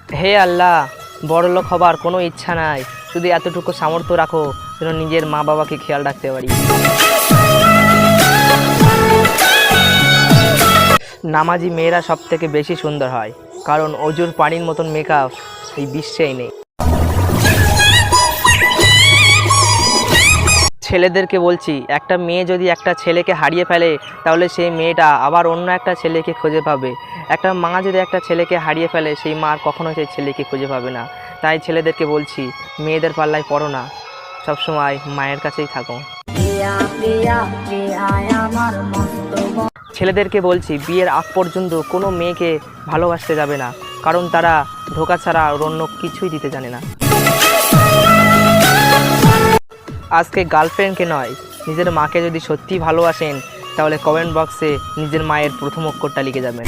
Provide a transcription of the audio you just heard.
হে আল্লাহ, বড়লোক হবার কোনো ইচ্ছা নাই, শুধু এতটুকু সামর্থ্য রাখো যেন নিজের মা বাবাকে খেয়াল রাখতে পারি। নামাজি মেয়েরা সব থেকে বেশি সুন্দর হয়, কারণ অজুর পানির মতন মেকআপ এই বিশ্বেই নেই। ছেলেদেরকে বলছি, একটা মেয়ে যদি একটা ছেলেকে হারিয়ে ফেলে তাহলে সেই মেয়েটা আবার অন্য একটা ছেলেকে খুঁজে পাবে। একটা মা যদি একটা ছেলেকে হারিয়ে ফেলে সেই মা আর কখনো সেই ছেলেকে খুঁজে পাবে না। তাই ছেলেদেরকে বলছি, মেয়েদের পাল্লায় পড়ো না, সবসময় মায়ের কাছেই থাকো। ছেলেদেরকে বলছি, বিয়ের আগ পর্যন্ত কোনো মেয়েকে ভালোবাসতে যাবে না, কারণ তারা ধোঁকা ছাড়া আর অন্য কিছুই দিতে জানে না। আজকে গার্লফ্রেন্ডকে নয়, নিজের মাকে যদি সত্যিই ভালোবাসেন তাহলে কমেন্ট বক্সে নিজের মায়ের প্রথম অক্ষরটা লিখে যাবেন।